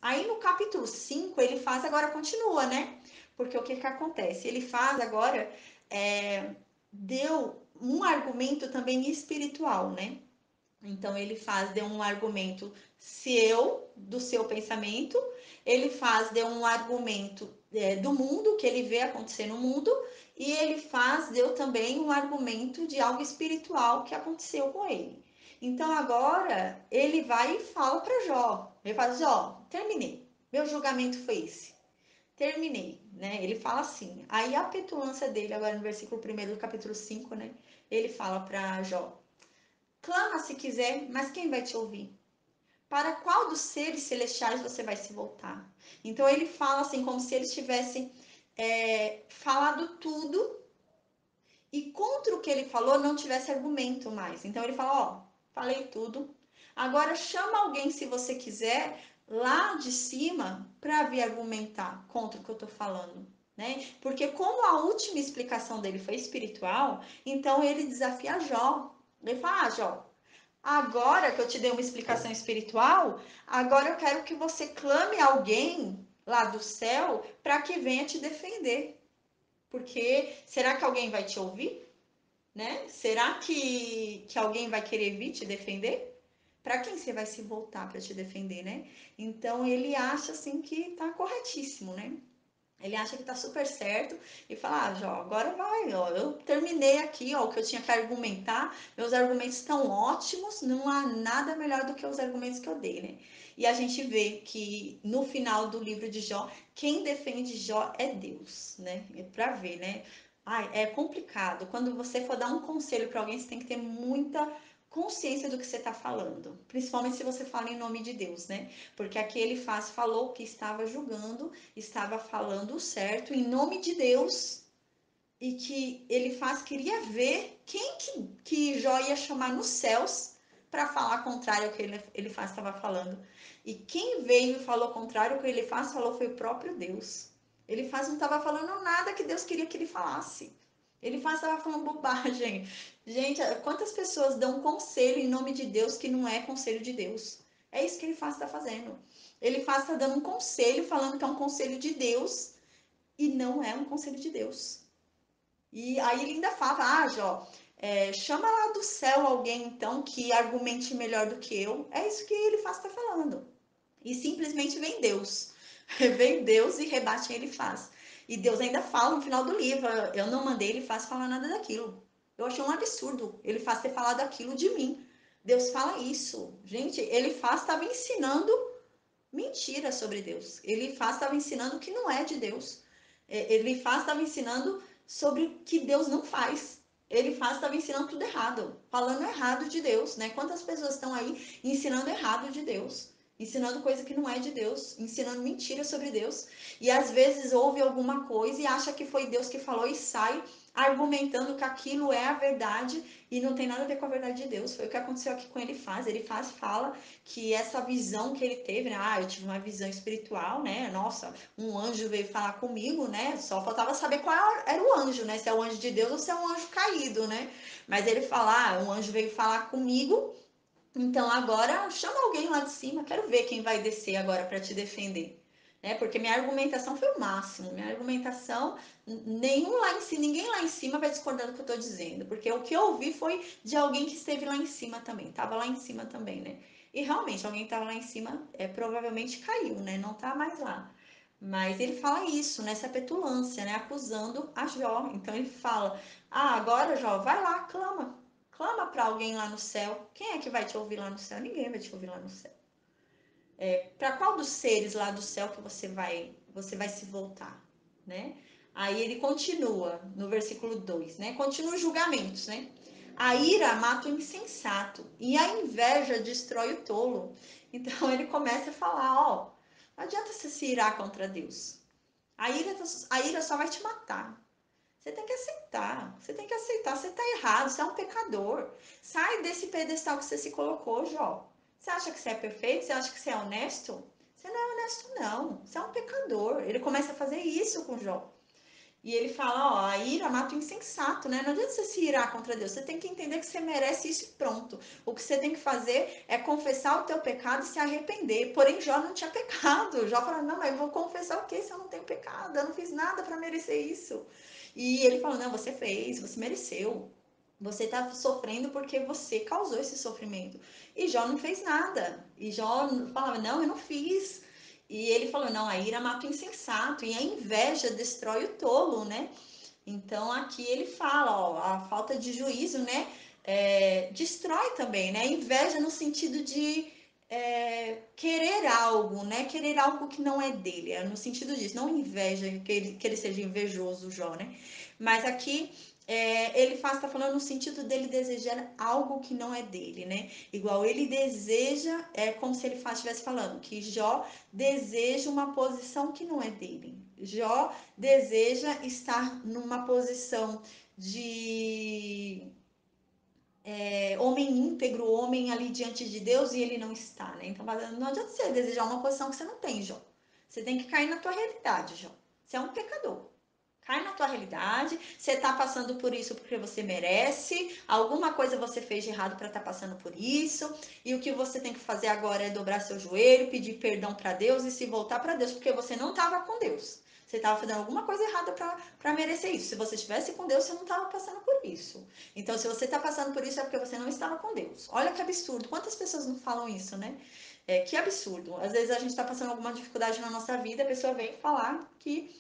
Aí no capítulo 5 ele faz, agora continua, né? Porque o que que acontece? Ele faz agora, deu um argumento também espiritual, né? Então ele faz, deu um argumento seu, do seu pensamento, ele faz, deu um argumento do mundo, que ele vê acontecer no mundo, e ele faz, deu também um argumento de algo espiritual que aconteceu com ele. Então agora ele vai e fala para Jó. Ele fala: Jó, terminei. Meu julgamento foi esse. Terminei, né? Ele fala assim. Aí a petulância dele, agora no versículo 1 do capítulo 5, né? Ele fala para Jó: clama se quiser, mas quem vai te ouvir? Para qual dos seres celestiais você vai se voltar? Então ele fala assim, como se eles tivessem falado tudo e contra o que ele falou não tivesse argumento mais. Então ele fala: ó, falei tudo. Agora chama alguém, se você quiser, lá de cima para vir argumentar contra o que eu tô falando. Né? Porque como a última explicação dele foi espiritual, então ele desafia Jó. Ele fala: ah, Jó, agora que eu te dei uma explicação espiritual, agora eu quero que você clame alguém lá do céu para que venha te defender. Porque será que alguém vai te ouvir? Né? Será que alguém vai querer vir te defender? Para quem você vai se voltar para te defender, né? Então ele acha assim que tá corretíssimo, né? Ele acha que tá super certo e fala: ah, Jó, agora vai, ó, eu terminei aqui, ó, o que eu tinha que argumentar, meus argumentos estão ótimos, não há nada melhor do que os argumentos que eu dei, né? E a gente vê que no final do livro de Jó, quem defende Jó é Deus, né? É para ver, né? Ai, é complicado. Quando você for dar um conselho para alguém, você tem que ter muita consciência do que você está falando, principalmente se você fala em nome de Deus, né? Porque aqui ele falou que estava julgando, estava falando o certo em nome de Deus e que ele queria ver quem que Jó ia chamar nos céus para falar contrário ao que ele estava falando. E quem veio e falou contrário ao que ele falou foi o próprio Deus. Ele não estava falando nada que Deus queria que ele falasse. Ele estava falando bobagem. Gente, quantas pessoas dão conselho em nome de Deus que não é conselho de Deus? É isso que ele está fazendo. Ele está dando um conselho, falando que é um conselho de Deus e não é um conselho de Deus. E aí ele ainda fala: ah, Jó, chama lá do céu alguém então que argumente melhor do que eu. É isso que ele está falando. E simplesmente vem Deus. Vem Deus e rebate ele faz. E Deus ainda fala no final do livro: eu não mandei ele faz falar nada daquilo. Eu achei um absurdo ele faz ter falado aquilo de mim. Deus fala isso. Gente, ele estava ensinando mentira sobre Deus. Ele estava ensinando o que não é de Deus. Ele estava ensinando sobre o que Deus não faz. Ele estava ensinando tudo errado, falando errado de Deus, né? Quantas pessoas estão aí ensinando errado de Deus? Ensinando coisa que não é de Deus, ensinando mentira sobre Deus. E às vezes ouve alguma coisa e acha que foi Deus que falou e sai argumentando que aquilo é a verdade e não tem nada a ver com a verdade de Deus. Foi o que aconteceu aqui com ele faz. Ele fala que essa visão que ele teve, né? Ah, eu tive uma visão espiritual, né? Nossa, um anjo veio falar comigo, né? Só faltava saber qual era o anjo, né? Se é o anjo de Deus ou se é um anjo caído, né? Mas ele fala: ah, um anjo veio falar comigo, então agora chama alguém lá de cima, quero ver quem vai descer agora para te defender. Né? Porque minha argumentação foi o máximo. Minha argumentação, nenhum lá em cima, ninguém lá em cima vai discordar do que eu estou dizendo. Porque o que eu ouvi foi de alguém que esteve lá em cima também. Estava lá em cima também, né? E realmente, alguém que estava lá em cima provavelmente caiu, né? Não está mais lá. Mas ele fala isso, nessa petulância, né? Acusando a Jó. Então ele fala: ah, agora, Jó, vai lá, clama. Clama para alguém lá no céu. Quem é que vai te ouvir lá no céu? Ninguém vai te ouvir lá no céu. Para qual dos seres lá do céu que você vai se voltar, né? Aí ele continua no versículo 2, né? Continua os julgamentos, né? A ira mata o insensato e a inveja destrói o tolo. Então ele começa a falar: ó, não adianta você se irar contra Deus. A ira só vai te matar. Você tem que aceitar. Você tem que aceitar. Você está errado. Você é um pecador. Sai desse pedestal que você se colocou, Jó. Você acha que você é perfeito? Você acha que você é honesto? Você não é honesto, não. Você é um pecador. Ele começa a fazer isso com Jó. E ele fala, ó, a ira mata o insensato, né? Não adianta você se irar contra Deus. Você tem que entender que você merece isso e pronto. O que você tem que fazer é confessar o teu pecado e se arrepender. Porém, Jó não tinha pecado. Jó fala, não, mas eu vou confessar o quê se eu não tenho pecado? Eu não fiz nada para merecer isso. E ele falou, não, você fez, você mereceu. Você está sofrendo porque você causou esse sofrimento. E Jó não fez nada. E Jó falava, não, eu não fiz. E ele falou, não, a ira mata o insensato e a inveja destrói o tolo, né? Então aqui ele fala, ó, a falta de juízo, né, destrói também, né? Inveja no sentido de querer algo, né? Querer algo que não é dele, é no sentido disso, não inveja, que ele seja invejoso, Jó, né? Mas aqui ele está falando no sentido dele desejar algo que não é dele, né? Igual ele deseja, é como se ele estivesse falando que Jó deseja uma posição que não é dele. Jó deseja estar numa posição de homem íntegro, homem ali diante de Deus e ele não está, né? Então não adianta você desejar uma posição que você não tem, Jó. Você tem que cair na tua realidade, Jó. Você é um pecador. Cai na tua realidade, você tá passando por isso porque você merece, alguma coisa você fez de errado para estar passando por isso, e o que você tem que fazer agora é dobrar seu joelho, pedir perdão para Deus e se voltar para Deus, porque você não estava com Deus. Você estava fazendo alguma coisa errada para merecer isso. Se você estivesse com Deus, você não estava passando por isso. Então, se você está passando por isso, é porque você não estava com Deus. Olha que absurdo. Quantas pessoas não falam isso, né? Que absurdo. Às vezes a gente está passando alguma dificuldade na nossa vida, a pessoa vem falar que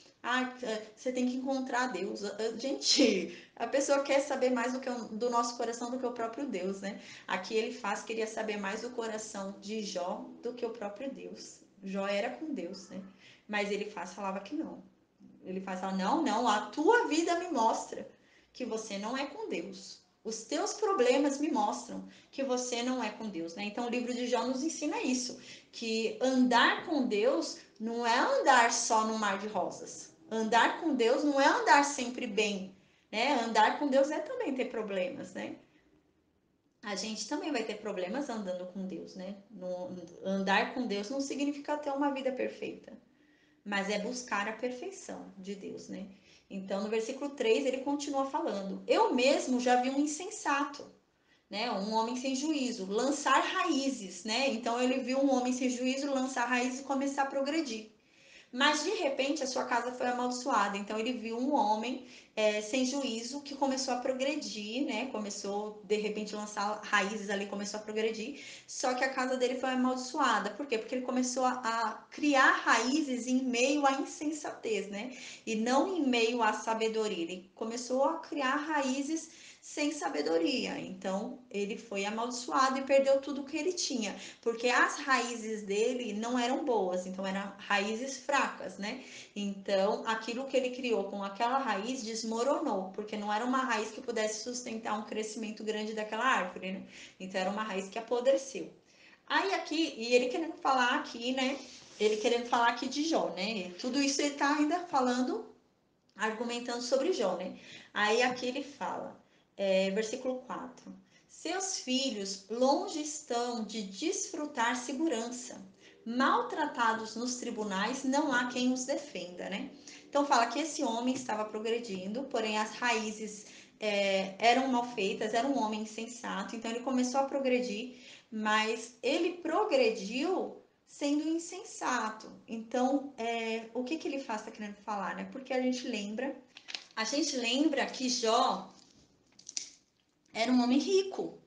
você tem que encontrar Deus. Gente, a pessoa quer saber mais do nosso coração do que o próprio Deus, né? Aqui ele queria saber mais do coração de Jó do que o próprio Deus. Jó era com Deus, né? Mas ele falava que não. Ele falava, não, não, a tua vida me mostra que você não é com Deus. Os teus problemas me mostram que você não é com Deus, né? Então o livro de Jó nos ensina isso, que andar com Deus não é andar só no mar de rosas. Andar com Deus não é andar sempre bem, né? Andar com Deus é também ter problemas, né? A gente também vai ter problemas andando com Deus, né? Andar com Deus não significa ter uma vida perfeita, mas é buscar a perfeição de Deus, né? Então, no versículo 3, ele continua falando: Eu mesmo já vi um insensato, né? Um homem sem juízo, lançar raízes, né? Então, ele viu um homem sem juízo lançar raízes e começar a progredir. Mas de repente a sua casa foi amaldiçoada. Então ele viu um homem sem juízo que começou a progredir, né? Começou de repente a lançar raízes ali, começou a progredir. Só que a casa dele foi amaldiçoada. Por quê? Porque ele começou a criar raízes em meio à insensatez, né? E não em meio à sabedoria. Ele começou a criar raízes sem sabedoria. Então ele foi amaldiçoado e perdeu tudo que ele tinha, porque as raízes dele não eram boas, então eram raízes fracas, né? Então aquilo que ele criou com aquela raiz desmoronou, porque não era uma raiz que pudesse sustentar um crescimento grande daquela árvore, né? Então era uma raiz que apodreceu. Aí aqui, e ele querendo falar aqui, né? Ele querendo falar aqui de Jó, né? Tudo isso ele tá ainda falando, argumentando sobre Jó, né? Aí aqui ele fala, versículo 4: Seus filhos longe estão de desfrutar segurança. Maltratados nos tribunais, não há quem os defenda, né? Então fala que esse homem estava progredindo, porém as raízes eram mal feitas, era um homem insensato, então ele começou a progredir, mas ele progrediu sendo insensato. Então, o que ele faz, está querendo falar, né? Porque a gente lembra que Jó era um homem rico,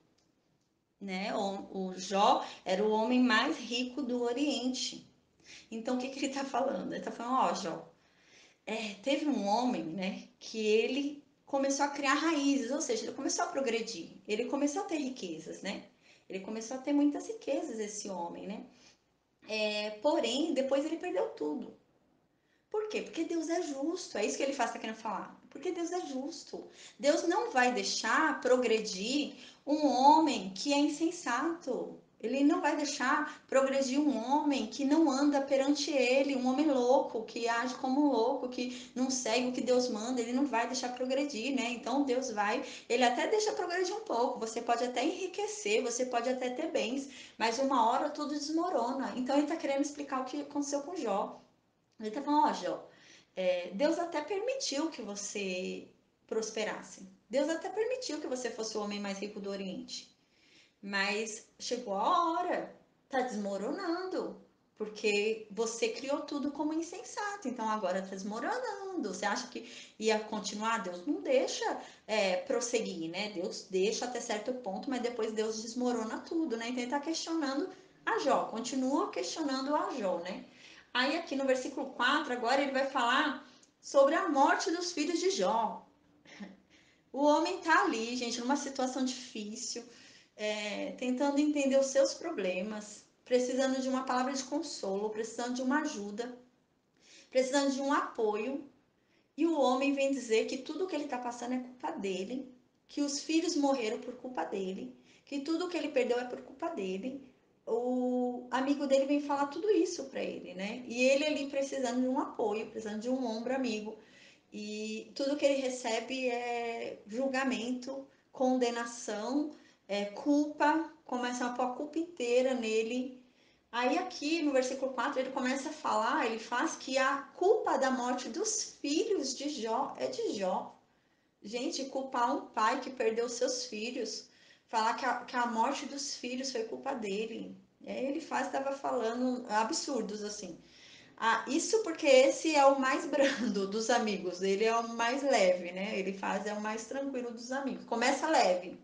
né? O Jó era o homem mais rico do Oriente. Então, o que ele está falando? Ele está falando, ó, Jó, teve um homem, né, que ele começou a criar raízes, ou seja, ele começou a progredir, ele começou a ter riquezas, né? Ele começou a ter muitas riquezas, esse homem, né? Porém, depois ele perdeu tudo. Por quê? Porque Deus é justo. É isso que ele faz, está querendo falar. Porque Deus é justo. Deus não vai deixar progredir um homem que é insensato. Ele não vai deixar progredir um homem que não anda perante ele, um homem louco, que age como um louco, que não segue o que Deus manda, ele não vai deixar progredir, né? Então Deus vai, ele até deixa progredir um pouco, você pode até enriquecer, você pode até ter bens, mas uma hora tudo desmorona. Então ele está querendo explicar o que aconteceu com Jó. Ele tá falando, ó, Jó, Deus até permitiu que você prosperasse. Deus até permitiu que você fosse o homem mais rico do Oriente. Mas chegou a hora, tá desmoronando, porque você criou tudo como insensato, então agora tá desmoronando. Você acha que ia continuar? Deus não deixa prosseguir, né? Deus deixa até certo ponto, mas depois Deus desmorona tudo, né? Então ele tá questionando a Jó, continua questionando a Jó, né? Aí aqui no versículo 4, agora ele vai falar sobre a morte dos filhos de Jó. O homem tá ali, gente, numa situação difícil, tentando entender os seus problemas, precisando de uma palavra de consolo, precisando de uma ajuda, precisando de um apoio. E o homem vem dizer que tudo que ele está passando é culpa dele, que os filhos morreram por culpa dele, que tudo que ele perdeu é por culpa dele. O amigo dele vem falar tudo isso para ele, né? E ele ali precisando de um apoio, precisando de um ombro amigo. E tudo que ele recebe é julgamento, condenação, culpa, começa a pôr a culpa inteira nele. Aí aqui no versículo 4 ele começa a falar, ele faz que a culpa da morte dos filhos de Jó é de Jó. Gente, culpar um pai que perdeu seus filhos, falar que a morte dos filhos foi culpa dele. Ele estava falando absurdos assim. Isso porque esse é o mais brando dos amigos, ele é o mais leve, né? Ele faz, é o mais tranquilo dos amigos. Começa leve.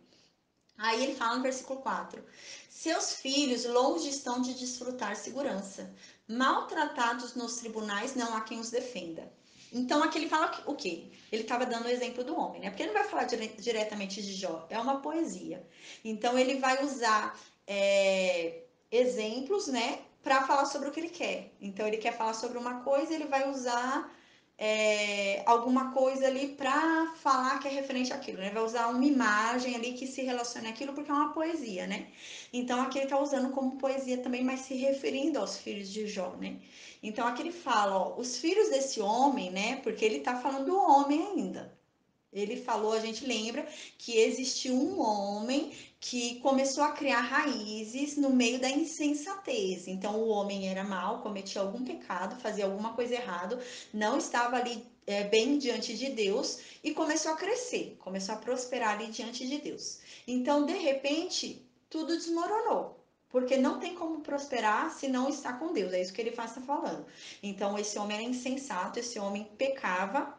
Aí ele fala no versículo 4: Seus filhos longe estão de desfrutar segurança, maltratados nos tribunais, não há quem os defenda. Então aqui ele fala o quê? Ele estava dando o exemplo do homem, né? Porque ele não vai falar diretamente de Jó, é uma poesia. Então ele vai usar exemplos, né, para falar sobre o que ele quer. Então ele quer falar sobre uma coisa, ele vai usar alguma coisa ali para falar que é referente àquilo, né? Vai usar uma imagem ali que se relacione àquilo porque é uma poesia, né? Então aqui ele está usando como poesia também, mas se referindo aos filhos de Jó, né? Então aqui ele fala, ó, os filhos desse homem, né? Porque ele está falando do homem ainda. Ele falou, a gente lembra que existiu um homem que começou a criar raízes no meio da insensatez. Então, o homem era mau, cometia algum pecado, fazia alguma coisa errada, não estava ali bem diante de Deus e começou a crescer, começou a prosperar ali diante de Deus. Então, de repente, tudo desmoronou. Porque não tem como prosperar se não está com Deus. É isso que ele está falando. Então, esse homem era insensato, esse homem pecava,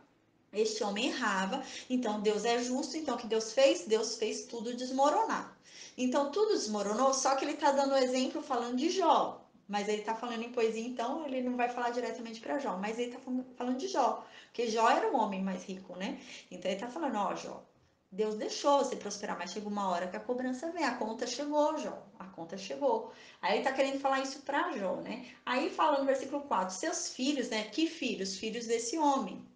este homem errava, então Deus é justo, então o que Deus fez? Deus fez tudo desmoronar. Então tudo desmoronou, só que ele está dando o exemplo falando de Jó. Mas ele está falando em poesia, então ele não vai falar diretamente para Jó, mas ele está falando de Jó, porque Jó era o homem mais rico, né? Então ele está falando, ó, Jó, Deus deixou você prosperar, mas chega uma hora que a cobrança vem, a conta chegou, Jó, a conta chegou. Aí ele está querendo falar isso para Jó, né? Aí fala no versículo 4, seus filhos, né? Que filhos? Filhos desse homem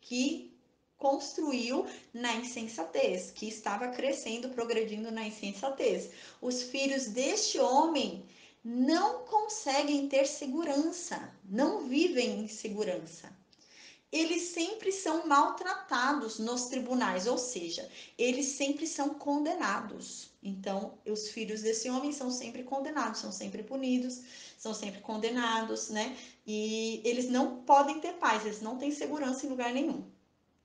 que construiu na insensatez, que estava crescendo, progredindo na insensatez. Os filhos deste homem não conseguem ter segurança, não vivem em segurança. Eles sempre são maltratados nos tribunais, ou seja, eles sempre são condenados. Então, os filhos desse homem são sempre condenados, são sempre punidos, são sempre condenados, né? E eles não podem ter paz, eles não têm segurança em lugar nenhum.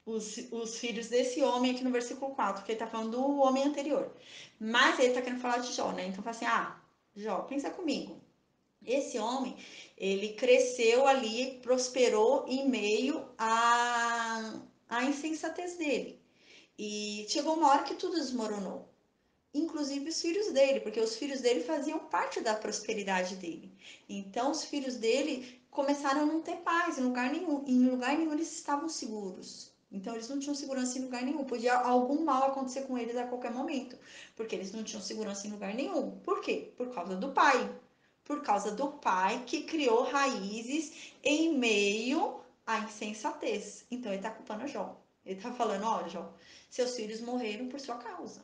Os filhos desse homem aqui no versículo 4, que ele tá falando do homem anterior. Mas ele tá querendo falar de Jó, né? Então fala assim: Jó, pensa comigo. Esse homem, ele cresceu ali, prosperou em meio à insensatez dele. E chegou uma hora que tudo desmoronou. Inclusive os filhos dele, porque os filhos dele faziam parte da prosperidade dele. Então os filhos dele começaram a não ter paz em lugar nenhum eles estavam seguros. Então eles não tinham segurança em lugar nenhum. Podia algum mal acontecer com eles a qualquer momento, porque eles não tinham segurança em lugar nenhum. Por quê? Por causa do pai. Por causa do pai que criou raízes em meio à insensatez. Então ele está culpando a Jó. Ele está falando, ó, Jó, seus filhos morreram por sua causa,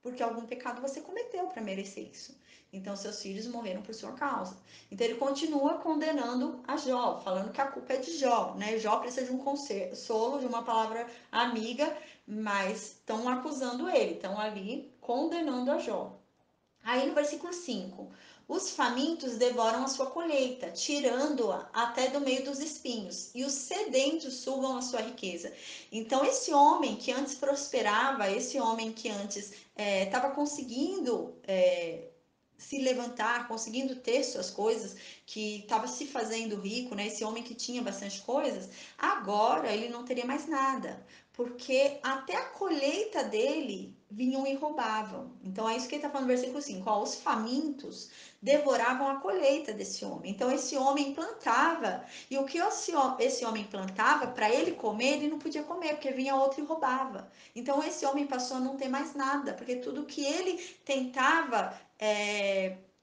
porque algum pecado você cometeu para merecer isso. Então, seus filhos morreram por sua causa. Então, ele continua condenando a Jó, falando que a culpa é de Jó, né? Jó precisa de um consolo, de uma palavra amiga, mas estão acusando ele, estão ali condenando a Jó. Aí no versículo 5, Os famintos devoram a sua colheita, tirando-a até do meio dos espinhos, e os sedentos sugam a sua riqueza. Então, esse homem que antes prosperava, esse homem que antes estava conseguindo se levantar, conseguindo ter suas coisas, que estava se fazendo rico, né? Esse homem que tinha bastante coisas, agora ele não teria mais nada, porque até a colheita dele vinham e roubavam. Então é isso que ele está falando no versículo 5, ó, os famintos devoravam a colheita desse homem. Então esse homem plantava, e o que esse homem plantava, para ele comer, ele não podia comer, porque vinha outro e roubava. Então esse homem passou a não ter mais nada, porque tudo que ele tentava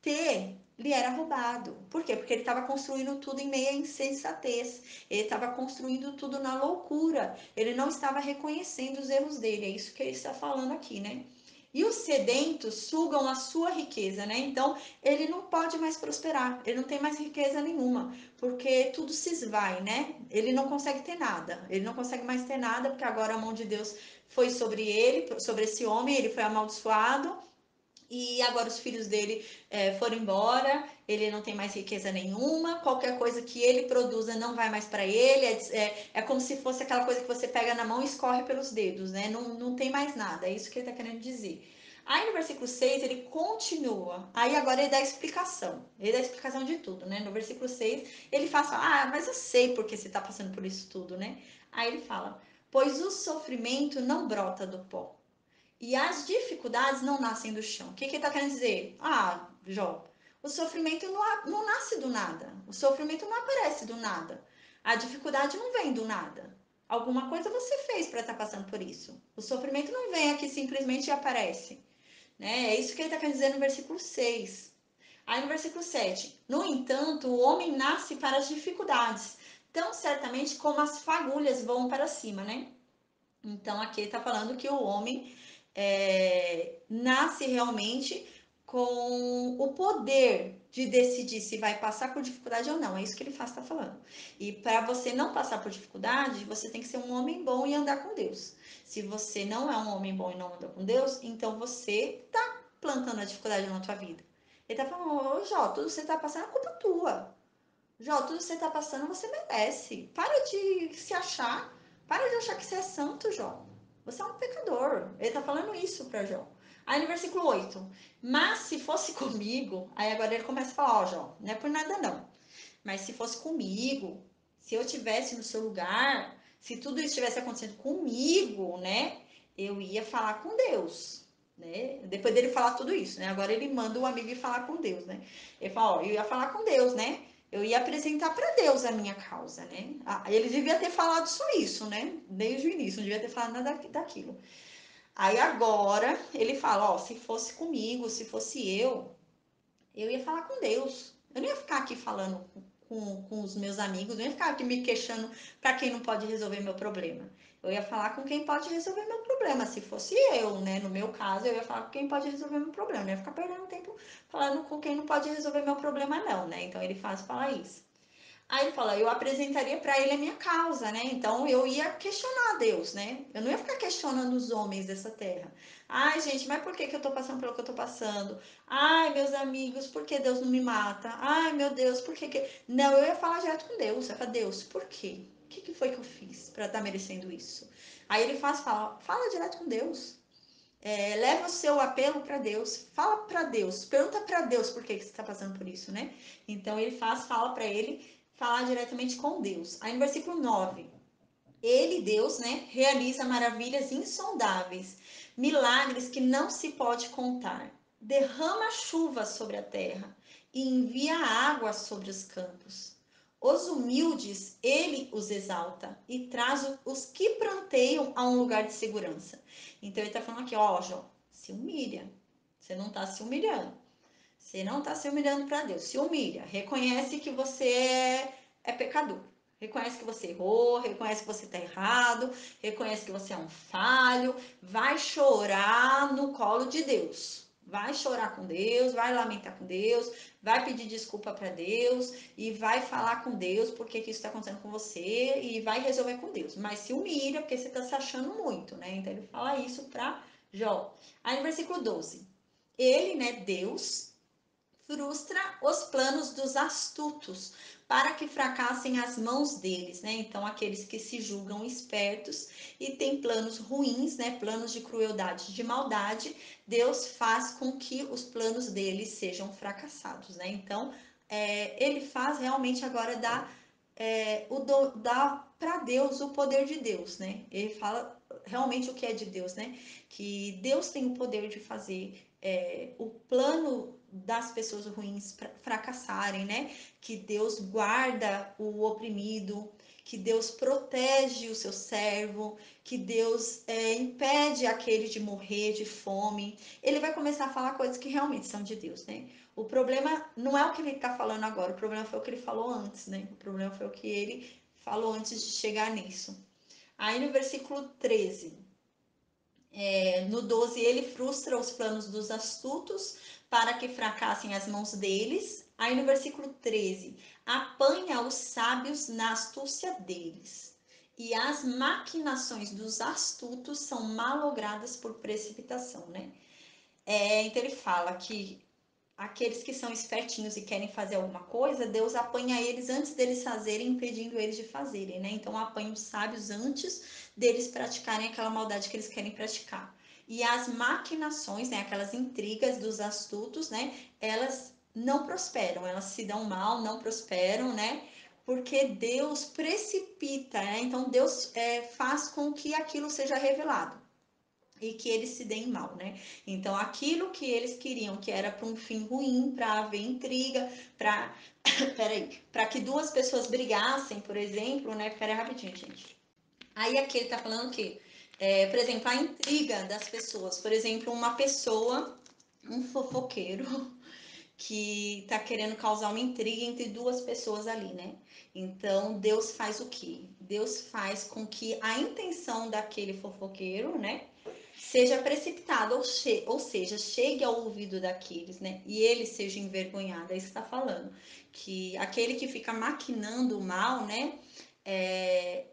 ter lhe era roubado. Por quê? Porque ele estava construindo tudo em meia insensatez. Ele estava construindo tudo na loucura. Ele não estava reconhecendo os erros dele. É isso que ele está falando aqui, né? E os sedentos sugam a sua riqueza, né? Então, ele não pode mais prosperar, ele não tem mais riqueza nenhuma, porque tudo se esvai, né? Ele não consegue ter nada, ele não consegue mais ter nada, porque agora a mão de Deus foi sobre ele, sobre esse homem, ele foi amaldiçoado, e agora os filhos dele foram embora, ele não tem mais riqueza nenhuma, qualquer coisa que ele produza não vai mais para ele, é como se fosse aquela coisa que você pega na mão e escorre pelos dedos, né? Não tem mais nada, é isso que ele está querendo dizer. Aí no versículo 6 ele continua, aí agora ele dá explicação de tudo, né? No versículo 6 ele fala, mas eu sei porque você está passando por isso tudo, né? Aí ele fala, pois o sofrimento não brota do pó, e as dificuldades não nascem do chão. O que ele está querendo dizer? Jó, o sofrimento não nasce do nada. O sofrimento não aparece do nada. A dificuldade não vem do nada. Alguma coisa você fez para estar passando por isso. O sofrimento não vem aqui simplesmente e aparece. Né? É isso que ele está querendo dizer no versículo 6. Aí no versículo 7. No entanto, o homem nasce para as dificuldades, tão certamente como as fagulhas voam para cima, né? Então aqui ele está falando que o homem nasce realmente com o poder de decidir se vai passar por dificuldade ou não. É isso que ele está falando. E para você não passar por dificuldade, você tem que ser um homem bom e andar com Deus. Se você não é um homem bom e não anda com Deus, então você está plantando a dificuldade na tua vida. Ele está falando, ô Jó, tudo que você está passando é culpa tua. Jó, tudo que você está passando você merece. Para de se achar. Para de achar que você é santo, Jó. Você é um pecador. Ele está falando isso para Jó. Aí no versículo 8. Mas se fosse comigo. Aí agora ele começa a falar: ó, Jó, não é por nada não. Mas se fosse comigo, se eu tivesse no seu lugar, se tudo isso estivesse acontecendo comigo, né? Eu ia falar com Deus. Né? Depois dele falar tudo isso, né? Agora ele manda o amigo ir falar com Deus, né? Ele fala, ó, eu ia falar com Deus, né? Eu ia apresentar para Deus a minha causa, né? Ele devia ter falado só isso, né? Desde o início, não devia ter falado nada daquilo. Aí agora ele fala, ó, se fosse comigo, se fosse eu ia falar com Deus. Eu não ia ficar aqui falando com os meus amigos, não ia ficar aqui me queixando para quem não pode resolver meu problema. Eu ia falar com quem pode resolver meu problema. Se fosse eu, né? No meu caso, eu ia falar com quem pode resolver meu problema. Não ia ficar perdendo tempo falando com quem não pode resolver meu problema, não, né? Então ele faz falar isso. Aí ele fala, eu apresentaria para ele a minha causa, né? Então eu ia questionar Deus, né? Eu não ia ficar questionando os homens dessa terra. Ai, gente, mas por que eu tô passando pelo que eu tô passando? Ai, meus amigos, por que Deus não me mata? Ai, meu Deus, por que que... Não, eu ia falar direto com Deus. Eu ia falar, Deus, por quê? O que foi que eu fiz para estar merecendo isso? Aí ele fala direto com Deus. Leva o seu apelo para Deus, fala para Deus, pergunta para Deus por que você está passando por isso, né? Então ele fala para ele falar diretamente com Deus. Aí no versículo 9, ele, Deus, né, realiza maravilhas insondáveis, milagres que não se pode contar. Derrama chuva sobre a terra e envia água sobre os campos. Os humildes, ele os exalta e traz os que pranteiam a um lugar de segurança. Então ele está falando aqui, ó, Jó, se humilha. Você não está se humilhando. Você não está se humilhando para Deus. Se humilha. Reconhece que você é pecador. Reconhece que você errou, reconhece que você está errado, reconhece que você é um falho. Vai chorar no colo de Deus. Vai chorar com Deus, vai lamentar com Deus, vai pedir desculpa para Deus e vai falar com Deus porque que isso está acontecendo com você e vai resolver com Deus. Mas se humilha porque você está se achando muito, né? Então ele fala isso para Jó. Aí no versículo 12. Ele, né, Deus, frustra os planos dos astutos, para que fracassem as mãos deles, né? Então, aqueles que se julgam espertos e têm planos ruins, né? Planos de crueldade, de maldade, Deus faz com que os planos deles sejam fracassados, né? Então, ele faz realmente agora dá para Deus o poder de Deus, né? Ele fala realmente o que é de Deus, né? Que Deus tem o poder de fazer o plano das pessoas ruins fracassarem, né? Que Deus guarda o oprimido, que Deus protege o seu servo, que Deus impede aquele de morrer de fome. Ele vai começar a falar coisas que realmente são de Deus, né? O problema não é o que ele está falando agora, o problema foi o que ele falou antes, né? O problema foi o que ele falou antes de chegar nisso. Aí no versículo 13, no 12, ele frustra os planos dos astutos para que fracassem as mãos deles. Aí no versículo 13, apanha os sábios na astúcia deles. E as maquinações dos astutos são malogradas por precipitação, né? Então ele fala que aqueles que são espertinhos e querem fazer alguma coisa, Deus apanha eles antes deles fazerem, impedindo eles de fazerem, né? Então apanha os sábios antes deles praticarem aquela maldade que eles querem praticar. E as maquinações, né, aquelas intrigas dos astutos, né, elas não prosperam, elas se dão mal, não prosperam, né? Porque Deus precipita, né? Então Deus faz com que aquilo seja revelado e que eles se deem mal, né? Então, aquilo que eles queriam, que era para um fim ruim, para haver intriga, para peraí, para que duas pessoas brigassem, por exemplo, né? Peraí, rapidinho, gente. Aí aqui ele tá falando que, por exemplo, a intriga das pessoas, por exemplo, uma pessoa, um fofoqueiro, que tá querendo causar uma intriga entre duas pessoas ali, né? Então, Deus faz o quê? Deus faz com que a intenção daquele fofoqueiro, né, seja precipitado, ou seja, chegue ao ouvido daqueles, né? E ele seja envergonhado. É isso que está falando. Que aquele que fica maquinando o mal, né?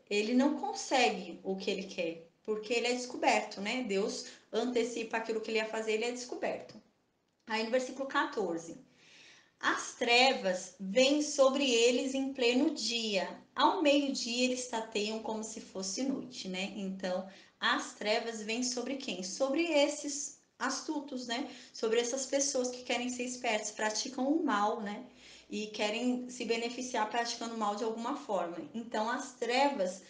Ele não consegue o que ele quer, porque ele é descoberto, né? Deus antecipa aquilo que ele ia fazer, ele é descoberto. Aí no versículo 14. As trevas vêm sobre eles em pleno dia. Ao meio-dia eles tateiam como se fosse noite, né? Então, as trevas vêm sobre quem? Sobre esses astutos, né? Sobre essas pessoas que querem ser espertas, praticam o mal, né? E querem se beneficiar praticando o mal de alguma forma. Então, as trevas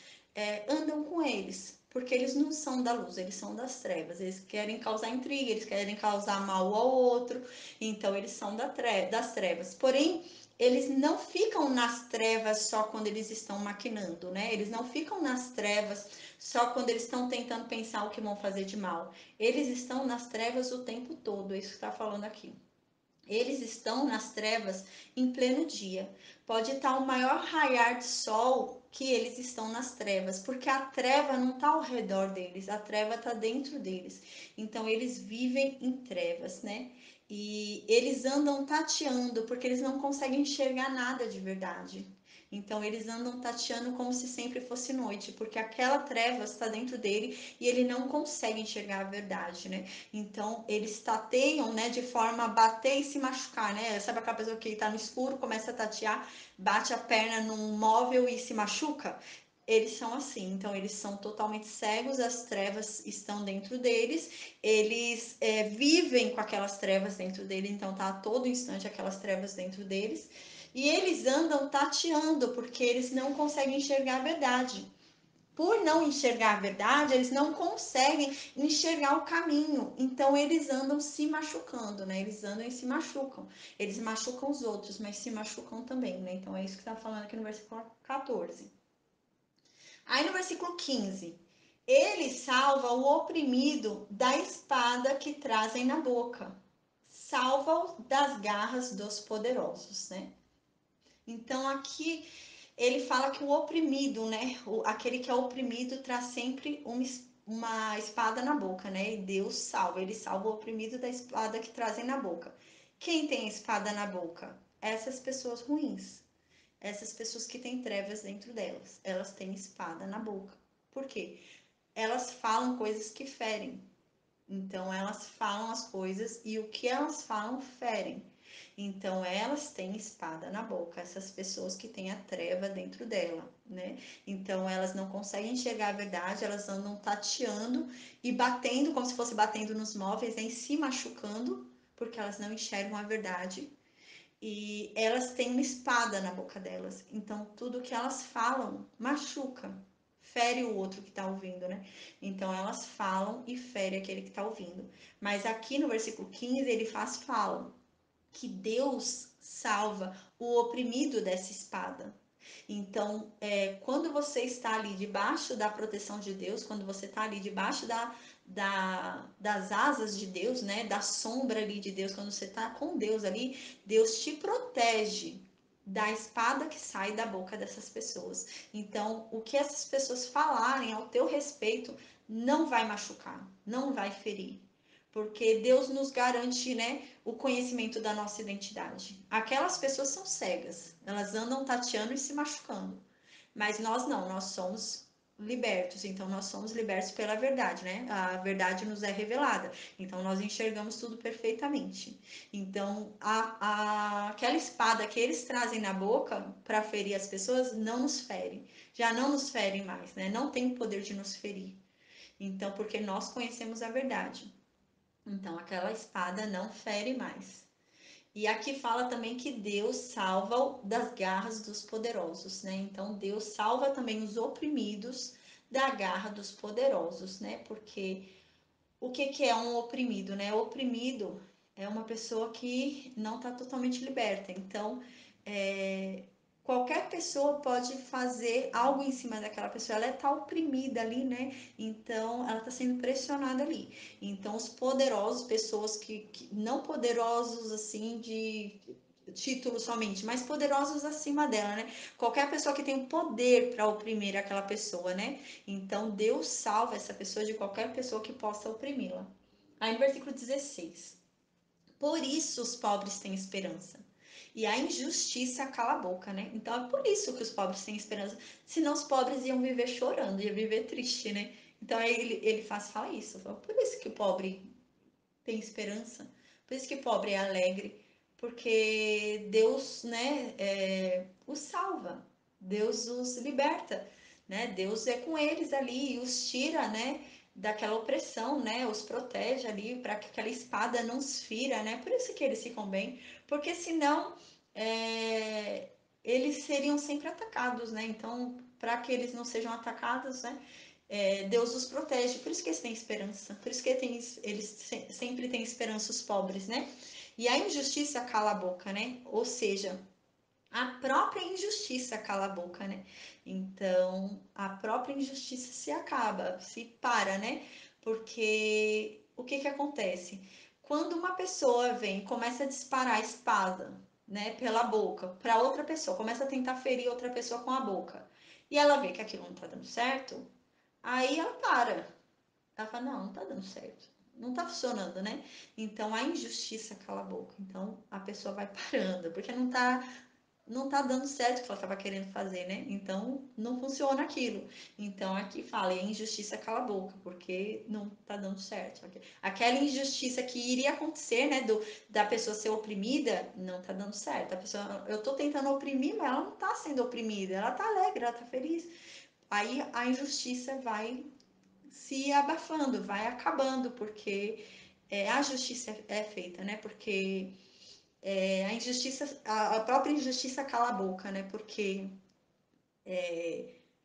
andam com eles, porque eles não são da luz, eles são das trevas. Eles querem causar intriga, eles querem causar mal ao outro, então eles são das trevas. Porém, eles não ficam nas trevas só quando eles estão maquinando, né? Eles não ficam nas trevas só quando eles estão tentando pensar o que vão fazer de mal. Eles estão nas trevas o tempo todo, é isso que está falando aqui. Eles estão nas trevas em pleno dia. Pode estar o maior raiar de sol que eles estão nas trevas, porque a treva não está ao redor deles, a treva está dentro deles. Então eles vivem em trevas, né? E eles andam tateando, porque eles não conseguem enxergar nada de verdade. Então eles andam tateando como se sempre fosse noite, porque aquela treva está dentro dele e ele não consegue enxergar a verdade, né? Então eles tateiam, né, de forma a bater e se machucar, né? Sabe aquela pessoa que está no escuro, começa a tatear, bate a perna num móvel e se machuca? Eles são assim, então eles são totalmente cegos, as trevas estão dentro deles, eles vivem com aquelas trevas dentro dele, então tá a todo instante aquelas trevas dentro deles, e eles andam tateando, porque eles não conseguem enxergar a verdade. Por não enxergar a verdade, eles não conseguem enxergar o caminho. Então eles andam se machucando, né? Eles andam e se machucam. Eles machucam os outros, mas se machucam também, né? Então é isso que está falando aqui no versículo 14. Aí no versículo 15, ele salva o oprimido da espada que trazem na boca, salva-o das garras dos poderosos, né? Então aqui ele fala que o oprimido, né? Aquele que é oprimido traz sempre uma espada na boca, né? E Deus salva, ele salva o oprimido da espada que trazem na boca. Quem tem a espada na boca? Essas pessoas ruins. Essas pessoas que têm trevas dentro delas. Elas têm espada na boca. Por quê? Elas falam coisas que ferem. Então elas falam as coisas e o que elas falam ferem. Então elas têm espada na boca, essas pessoas que têm a treva dentro dela, né? Então elas não conseguem enxergar a verdade, elas andam tateando e batendo como se fosse batendo nos móveis, né? E se machucando, porque elas não enxergam a verdade. E elas têm uma espada na boca delas. Então tudo que elas falam machuca, fere o outro que está ouvindo, né? Então elas falam e fere aquele que está ouvindo. Mas aqui no versículo 15 ele fala que Deus salva o oprimido dessa espada. Então, quando você está ali debaixo da proteção de Deus, quando você está ali debaixo das asas de Deus, né, da sombra ali de Deus, quando você está com Deus ali, Deus te protege da espada que sai da boca dessas pessoas. Então, o que essas pessoas falarem ao teu respeito não vai machucar, não vai ferir, porque Deus nos garante, né, o conhecimento da nossa identidade. Aquelas pessoas são cegas, elas andam tateando e se machucando, mas nós não, nós somos libertos, então nós somos libertos pela verdade, né? A verdade nos é revelada, então nós enxergamos tudo perfeitamente. Então, aquela espada que eles trazem na boca para ferir as pessoas não nos fere, já não nos ferem mais, né? Não tem o poder de nos ferir. Então, porque nós conhecemos a verdade. Então, aquela espada não fere mais. E aqui fala também que Deus salva das garras dos poderosos, né? Então, Deus salva também os oprimidos da garra dos poderosos, né? Porque o que que é um oprimido, né? Oprimido é uma pessoa que não está totalmente liberta. Então, é, qualquer pessoa pode fazer algo em cima daquela pessoa. Ela está oprimida ali, né? Então, ela está sendo pressionada ali. Então, os poderosos, pessoas que não poderosos assim de título somente, mas poderosos acima dela, né? Qualquer pessoa que tem o poder para oprimir aquela pessoa, né? Então Deus salva essa pessoa de qualquer pessoa que possa oprimi-la. Aí no versículo 16: por isso os pobres têm esperança. E a injustiça cala a boca, né? Então é por isso que os pobres têm esperança. Senão os pobres iam viver chorando, iam viver triste, né? Então ele fala isso. Fala, por isso que o pobre tem esperança. Por isso que o pobre é alegre. Porque Deus, né, os salva. Deus os liberta, né? Deus é com eles ali e os tira, né, daquela opressão, né? Os protege ali para que aquela espada não os fira, né? Por isso que eles ficam bem, porque senão eles seriam sempre atacados, né? Então, para que eles não sejam atacados, né? Deus os protege, por isso que eles têm esperança, por isso que eles sempre têm esperança, os pobres, né? E a injustiça cala a boca, né? Ou seja, a própria injustiça cala a boca, né? Então, a própria injustiça se acaba, se para, né? Porque o que que acontece? Quando uma pessoa vem e começa a disparar a espada, né, pela boca para outra pessoa, começa a tentar ferir outra pessoa com a boca, e ela vê que aquilo não tá dando certo, aí ela para. Ela fala, não, não tá dando certo. Não tá funcionando, né? Então a injustiça cala a boca. Então a pessoa vai parando, porque não tá dando certo o que ela estava querendo fazer, né? Então não funciona aquilo. Então aqui fala, e a injustiça cala a boca, porque não tá dando certo. Aquela injustiça que iria acontecer, né, da pessoa ser oprimida, não tá dando certo. A pessoa, eu tô tentando oprimir, mas ela não tá sendo oprimida, ela tá alegre, ela tá feliz. Aí a injustiça vai se abafando, vai acabando, porque a justiça é feita, né? Porque a injustiça, a própria injustiça cala a boca, né? Porque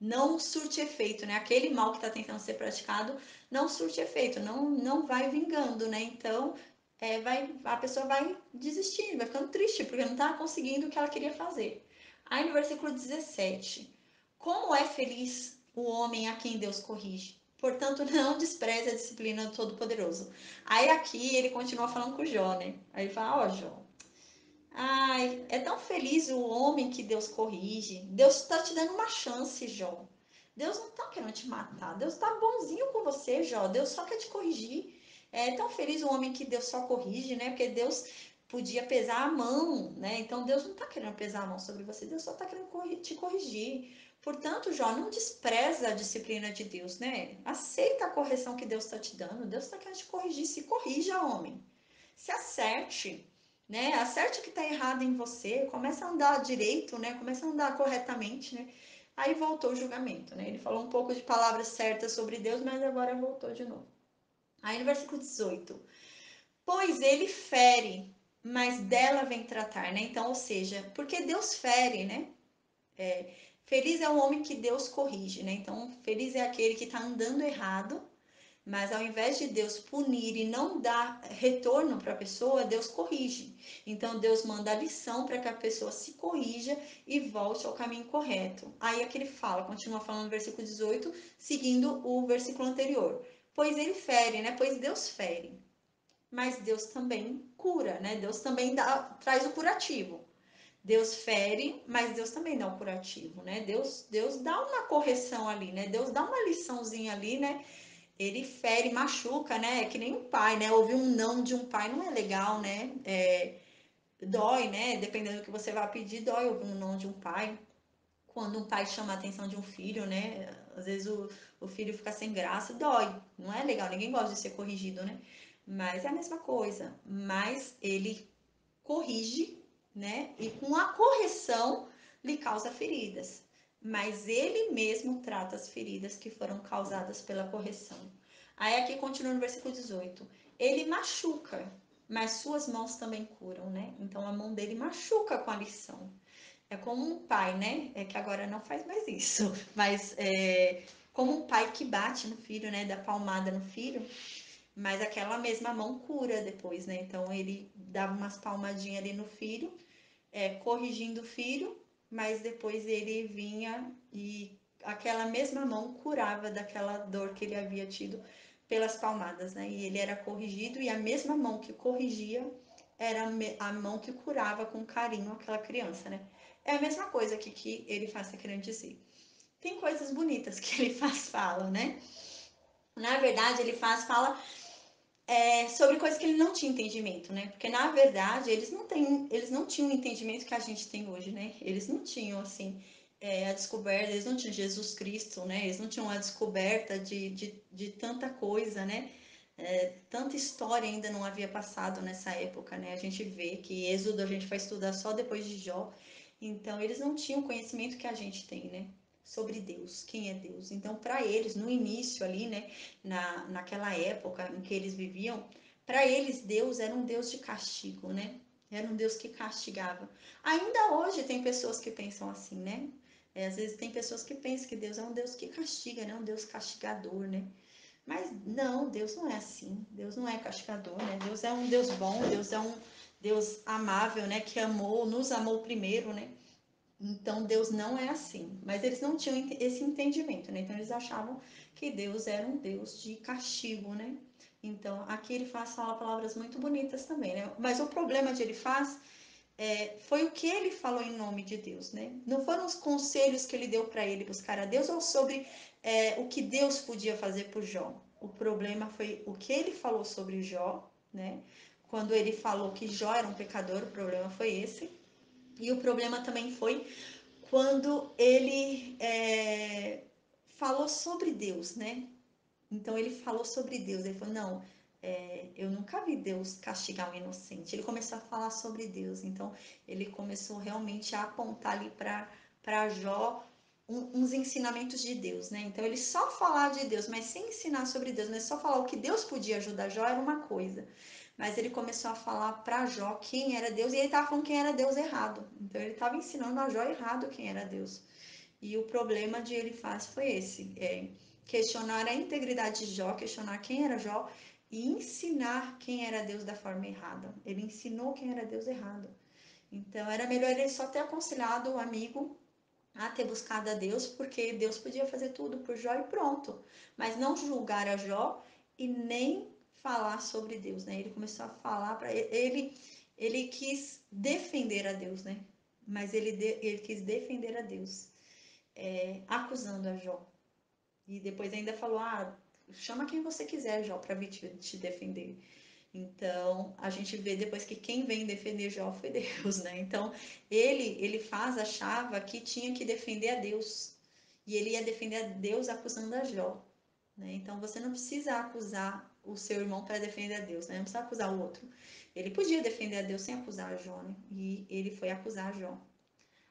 não surte efeito, né? Aquele mal que está tentando ser praticado não surte efeito, não vai vingando, né? Então, a pessoa vai desistindo, vai ficando triste, porque não está conseguindo o que ela queria fazer. Aí no versículo 17: como é feliz o homem a quem Deus corrige. Portanto, não despreze a disciplina do Todo-Poderoso. Aí aqui ele continua falando com o Jó, né? Aí ele fala, ó, Jó, ai, é tão feliz o homem que Deus corrige. Deus está te dando uma chance, Jó. Deus não está querendo te matar. Deus está bonzinho com você, Jó. Deus só quer te corrigir. É tão feliz o homem que Deus só corrige, né? Porque Deus podia pesar a mão, né? Então Deus não está querendo pesar a mão sobre você. Deus só está querendo te corrigir. Portanto, Jó, não despreza a disciplina de Deus, né? Aceita a correção que Deus está te dando. Deus está querendo te corrigir. Se corrija, homem. Se acerte. né? Acerte o que está errado em você, começa a andar direito, né? Começa a andar corretamente, né? Aí voltou o julgamento, né? Ele falou um pouco de palavras certas sobre Deus, mas agora voltou de novo. Aí no versículo 18, pois ele fere, mas dela vem tratar, né? Então, ou seja, porque Deus fere, né? Feliz é o homem que Deus corrige, né? Então, feliz é aquele que está andando errado, mas ao invés de Deus punir e não dar retorno para a pessoa, Deus corrige. Então Deus manda a lição para que a pessoa se corrija e volte ao caminho correto. Aí é que ele fala, continua falando no versículo 18, seguindo o versículo anterior. Pois ele fere, né? Pois Deus fere. Mas Deus também cura, né? Deus também traz o curativo. Deus fere, mas Deus também dá o curativo, né? Deus dá uma correção ali, né? Deus dá uma liçãozinha ali, né? Ele fere, machuca, né? É que nem um pai, né? Ouvir um não de um pai não é legal, né? Dói, né? Dependendo do que você vai pedir, dói ouvir um não de um pai. Quando um pai chama a atenção de um filho, né? Às vezes o filho fica sem graça, dói. Não é legal, ninguém gosta de ser corrigido, né? Mas é a mesma coisa. Mas ele corrige, né? E com a correção lhe causa feridas. Mas ele mesmo trata as feridas que foram causadas pela correção. Aí aqui continua no versículo 18. Ele machuca, mas suas mãos também curam, né? Então a mão dele machuca com a lição. É como um pai, né? É que agora não faz mais isso, mas como um pai que bate no filho, né? Dá palmada no filho, mas aquela mesma mão cura depois, né? Então ele dava umas palmadinhas ali no filho, corrigindo o filho, mas depois ele vinha e aquela mesma mão curava daquela dor que ele havia tido pelas palmadas, né? E ele era corrigido e a mesma mão que corrigia era a mão que curava com carinho aquela criança, né? É a mesma coisa que ele faz, tá querendo dizer. Tem coisas bonitas que ele fala, né? Na verdade, ele fala sobre coisas que ele não tinha entendimento, né? Porque na verdade eles não tinham o entendimento que a gente tem hoje, né? Eles não tinham assim a descoberta, eles não tinham Jesus Cristo, né? Eles não tinham a descoberta de tanta coisa, né? Tanta história ainda não havia passado nessa época, né? A gente vê que Êxodo a gente vai estudar só depois de Jó, então eles não tinham o conhecimento que a gente tem, né? Sobre Deus, quem é Deus. Então, para eles, no início ali, né, naquela época em que eles viviam, para eles Deus era um Deus de castigo, né? Era um Deus que castigava. Ainda hoje tem pessoas que pensam assim, né? Às vezes tem pessoas que pensam que Deus é um Deus que castiga, né? Um Deus castigador, né? Mas não, Deus não é assim. Deus não é castigador, né? Deus é um Deus bom, Deus é um Deus amável, né? Que amou, nos amou primeiro, né? Então Deus não é assim, mas eles não tinham esse entendimento, né? Então eles achavam que Deus era um Deus de castigo, né? Então aqui ele fala palavras muito bonitas também, né? Mas o problema de ele foi o que ele falou em nome de Deus, né? Não foram os conselhos que ele deu para ele buscar a Deus ou sobre o que Deus podia fazer por Jó. O problema foi o que ele falou sobre Jó, né? Quando ele falou que Jó era um pecador, o problema foi esse. E o problema também foi quando ele falou sobre Deus, né? Então ele falou sobre Deus, ele falou, não, eu nunca vi Deus castigar um inocente. Ele começou a falar sobre Deus, então ele começou realmente a apontar ali para Jó uns ensinamentos de Deus, né? Então ele só falar de Deus, mas sem ensinar sobre Deus, mas só falar o que Deus podia ajudar Jó era uma coisa. Mas ele começou a falar para Jó quem era Deus e ele estava falando quem era Deus errado. Então ele estava ensinando a Jó errado quem era Deus. E o problema de Elifaz foi esse: questionar a integridade de Jó, questionar quem era Jó e ensinar quem era Deus da forma errada. Ele ensinou quem era Deus errado. Então era melhor ele só ter aconselhado o amigo a ter buscado a Deus, porque Deus podia fazer tudo por Jó e pronto. Mas não julgar a Jó e nem falar sobre Deus, né? Ele começou a falar para ele quis defender a Deus, né? Mas ele quis defender a Deus, acusando a Jó. E depois ainda falou: ah, chama quem você quiser, Jó, para vir te defender. Então, a gente vê depois que quem vem defender Jó foi Deus, né? Então, achava que tinha que defender a Deus. E ele ia defender a Deus acusando a Jó, né? Então, você não precisa acusar o seu irmão para defender a Deus, né? Não precisa acusar o outro. Ele podia defender a Deus sem acusar Jó, né? E ele foi acusar Jó.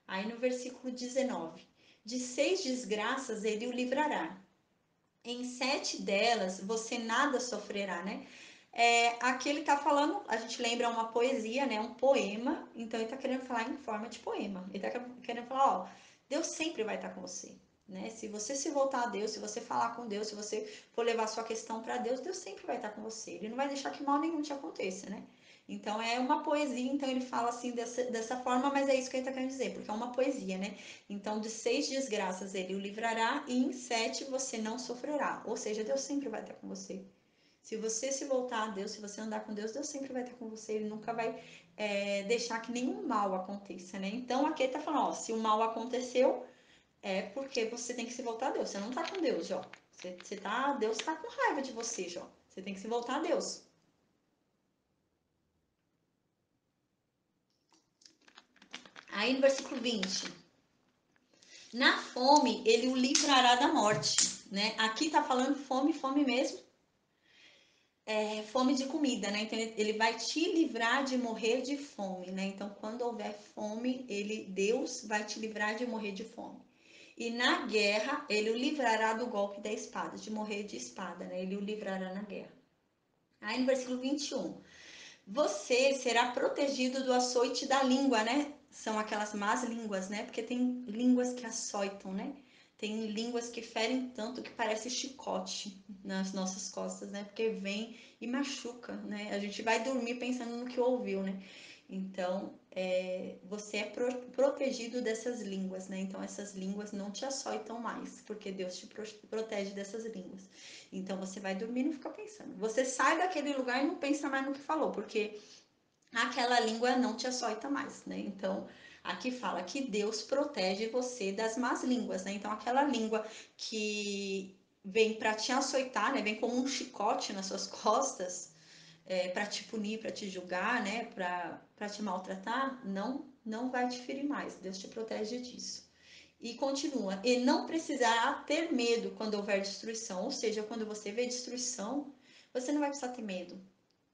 Aí no versículo 19: de 6 desgraças ele o livrará. Em 7 delas você nada sofrerá, né? Aqui ele tá falando, a gente lembra uma poesia, né? Um poema, então ele tá querendo falar em forma de poema. Ele tá querendo falar, ó, Deus sempre vai estar com você, né? Se você se voltar a Deus, se você falar com Deus, se você for levar sua questão para Deus, Deus sempre vai estar com você. Ele não vai deixar que mal nenhum te aconteça, né? Então é uma poesia, então ele fala assim dessa forma, mas é isso que ele tá querendo dizer, porque é uma poesia, né? Então, de 6 desgraças ele o livrará, e em 7 você não sofrerá. Ou seja, Deus sempre vai estar com você. Se você se voltar a Deus, se você andar com Deus, Deus sempre vai estar com você. Ele nunca vai deixar que nenhum mal aconteça, né? Então, aqui ele tá falando, ó, se o mal aconteceu, é porque você tem que se voltar a Deus. Você não tá com Deus, Jó. Deus tá com raiva de você, Jó. Você tem que se voltar a Deus. Aí no versículo 20: na fome ele o livrará da morte, né? Aqui tá falando fome, fome mesmo. Fome de comida, né? Então ele vai te livrar de morrer de fome, né? Então quando houver fome, Deus vai te livrar de morrer de fome. E na guerra, ele o livrará do golpe da espada, de morrer de espada, né? Ele o livrará na guerra. Aí no versículo 21: você será protegido do açoite da língua, né? São aquelas más línguas, né? Porque tem línguas que açoitam, né? Tem línguas que ferem tanto que parece chicote nas nossas costas, né? Porque vem e machuca, né? A gente vai dormir pensando no que ouviu, né? Então, você é protegido dessas línguas, né? Então, essas línguas não te açoitam mais, porque Deus te protege dessas línguas. Então, você vai dormir e não fica pensando. Você sai daquele lugar e não pensa mais no que falou, porque aquela língua não te açoita mais, né? Então, aqui fala que Deus protege você das más línguas, né? Então, aquela língua que vem para te açoitar, né? Vem como um chicote nas suas costas, para te punir, para te julgar, né? Para te maltratar, não vai te ferir mais. Deus te protege disso. E continua, e não precisará ter medo quando houver destruição. Ou seja, quando você vê destruição, você não vai precisar ter medo,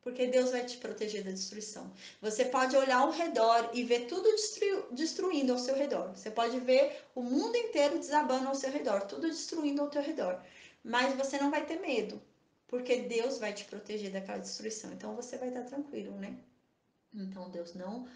porque Deus vai te proteger da destruição. Você pode olhar ao redor e ver tudo destruindo ao seu redor. Você pode ver o mundo inteiro desabando ao seu redor, tudo destruindo ao teu redor. Mas você não vai ter medo, porque Deus vai te proteger daquela destruição. Então você vai estar tranquilo, né? Então Deus não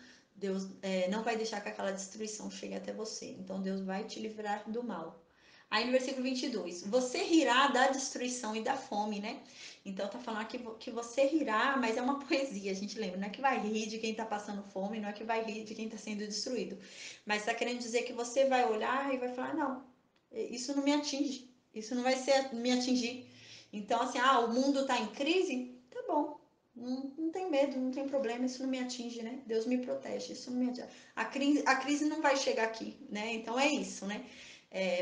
vai deixar que aquela destruição chegue até você. Então Deus vai te livrar do mal. Aí no versículo 22, você rirá da destruição e da fome, né? Então tá falando que você rirá, mas é uma poesia, a gente lembra, não é que vai rir de quem tá passando fome, não é que vai rir de quem tá sendo destruído. Mas tá querendo dizer que você vai olhar e vai falar, não, isso não me atinge, isso não vai me atingir. Então assim, o mundo tá em crise? Tá bom, não tem medo, não tem problema, isso não me atinge, né? Deus me protege, isso não me atinge. A crise não vai chegar aqui, né? Então é isso, né?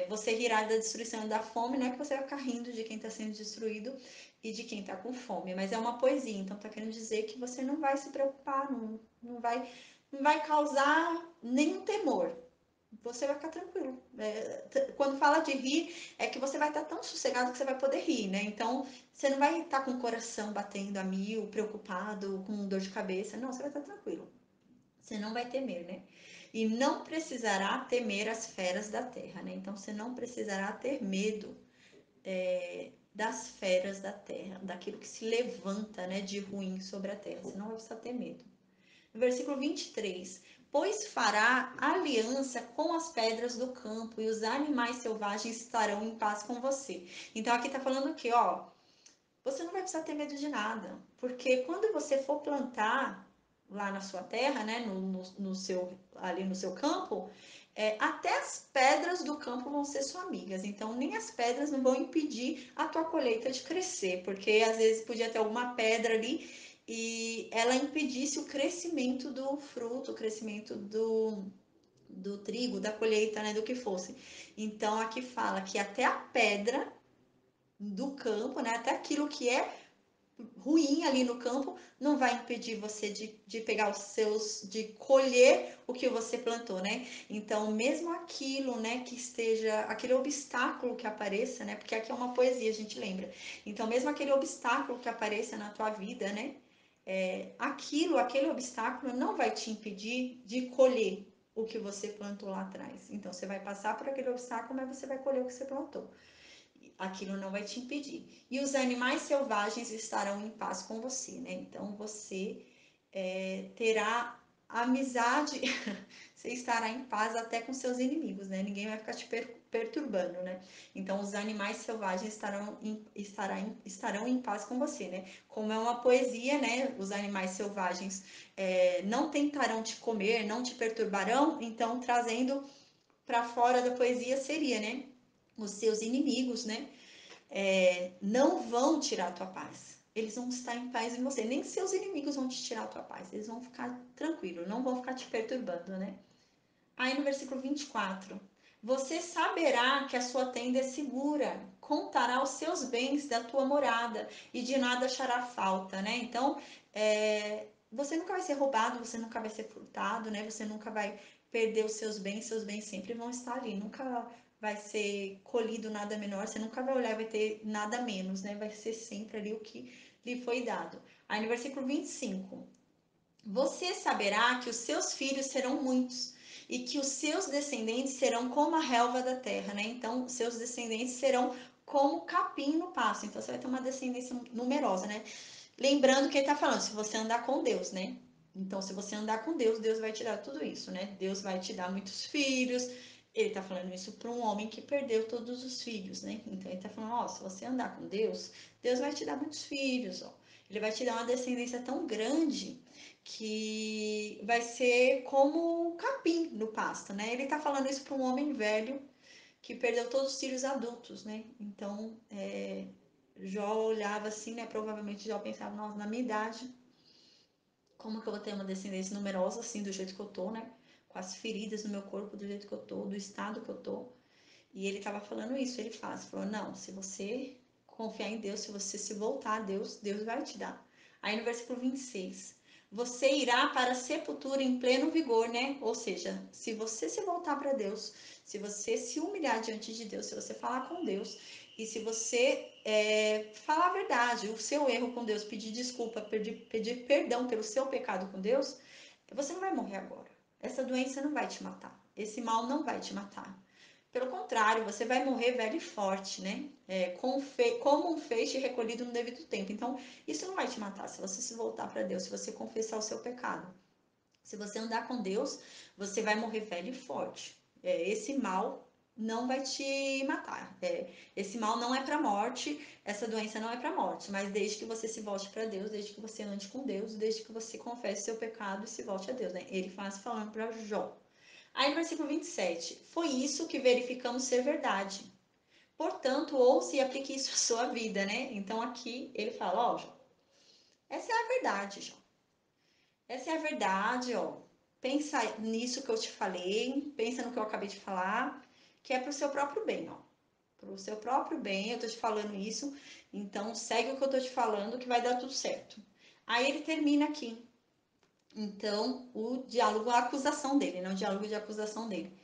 Você rirá da destruição e da fome, não é que você vai ficar rindo de quem está sendo destruído e de quem está com fome, mas é uma poesia, então está querendo dizer que você não vai se preocupar, não vai causar nenhum temor. Você vai ficar tranquilo. Quando fala de rir, é que você vai estar tão sossegado que você vai poder rir, né? Então, você não vai estar com o coração batendo a mil, preocupado, com dor de cabeça. Não, você vai estar tranquilo. Você não vai temer, né? E não precisará temer as feras da terra, né? Então, você não precisará ter medo das feras da terra, daquilo que se levanta, né, de ruim sobre a terra. Você não vai precisar ter medo. No versículo 23, pois fará aliança com as pedras do campo e os animais selvagens estarão em paz com você. Então aqui tá falando que, ó, você não vai precisar ter medo de nada, porque quando você for plantar lá na sua terra, né, ali no seu campo, até as pedras do campo vão ser suas amigas. Então nem as pedras não vão impedir a tua colheita de crescer, porque às vezes podia ter alguma pedra ali e ela impedisse o crescimento do fruto, o crescimento do trigo, da colheita, né, do que fosse. Então aqui fala que até a pedra do campo, né, até aquilo que é ruim ali no campo não vai impedir você de pegar os seus, de colher o que você plantou, né? Então, mesmo aquilo, né, que esteja, aquele obstáculo que apareça, né? Porque aqui é uma poesia, a gente lembra. Então, mesmo aquele obstáculo que apareça na tua vida, né? Aquele obstáculo não vai te impedir de colher o que você plantou lá atrás. Então, você vai passar por aquele obstáculo, mas você vai colher o que você plantou. Aquilo não vai te impedir. E os animais selvagens estarão em paz com você, né? Então você terá amizade, você estará em paz até com seus inimigos, né? Ninguém vai ficar te perturbando, né? Então os animais selvagens estarão em paz com você, né? Como é uma poesia, né? Os animais selvagens não tentarão te comer, não te perturbarão, então trazendo para fora da poesia seria, né? Os seus inimigos, né? Não vão tirar a tua paz. Eles vão estar em paz em você. Nem seus inimigos vão te tirar a tua paz. Eles vão ficar tranquilos, não vão ficar te perturbando, né? Aí no versículo 24: você saberá que a sua tenda é segura, contará os seus bens da tua morada e de nada achará falta, né? Então, você nunca vai ser roubado, você nunca vai ser furtado, né? Você nunca vai perder os seus bens sempre vão estar ali, nunca vai ser colhido nada menor, você nunca vai olhar e vai ter nada menos, né? Vai ser sempre ali o que lhe foi dado. Aí no versículo 25: você saberá que os seus filhos serão muitos e que os seus descendentes serão como a relva da terra, né? Então, seus descendentes serão como capim no pasto. Então, você vai ter uma descendência numerosa, né? Lembrando que ele está falando, se você andar com Deus, né? Então, se você andar com Deus, Deus vai te dar tudo isso, né? Deus vai te dar muitos filhos. Ele está falando isso para um homem que perdeu todos os filhos, né? Então, ele está falando, ó, se você andar com Deus, Deus vai te dar muitos filhos, ó. Ele vai te dar uma descendência tão grande que vai ser como capim no pasto, né? Ele está falando isso para um homem velho que perdeu todos os filhos adultos, né? Então, Jó olhava assim, né? Provavelmente Jó pensava, nossa, na minha idade, como que eu vou ter uma descendência numerosa assim, do jeito que eu tô, né? Com as feridas no meu corpo, do jeito que eu tô, do estado que eu tô. E ele estava falando isso, ele falou, não, se você confiar em Deus, se você se voltar a Deus, Deus vai te dar. Aí no versículo 26, você irá para a sepultura em pleno vigor, né? Ou seja, se você se voltar para Deus, se você se humilhar diante de Deus, se você falar com Deus, e se você falar a verdade, o seu erro com Deus, pedir desculpa, pedir perdão pelo seu pecado com Deus, você não vai morrer agora. Essa doença não vai te matar. Esse mal não vai te matar. Pelo contrário, você vai morrer velho e forte, né? Como um feixe recolhido no devido tempo. Então, isso não vai te matar se você se voltar para Deus, se você confessar o seu pecado. Se você andar com Deus, você vai morrer velho e forte. Esse mal não vai te matar. Esse mal não é para morte, essa doença não é para morte, mas desde que você se volte para Deus, desde que você ande com Deus, desde que você confesse seu pecado e se volte a Deus, né? Ele faz falando para Jó. Aí no versículo 27, foi isso que verificamos ser verdade. Portanto, ouça e aplique isso à sua vida, né? Então aqui ele fala, ó, Jó, essa é a verdade, Jó. Essa é a verdade, ó. Pensa nisso que eu te falei, pensa no que eu acabei de falar, que é pro seu próprio bem, ó. Pro seu próprio bem, eu tô te falando isso, então segue o que eu tô te falando que vai dar tudo certo. Aí ele termina aqui. Então, o diálogo, a acusação dele, né? O diálogo de acusação dele.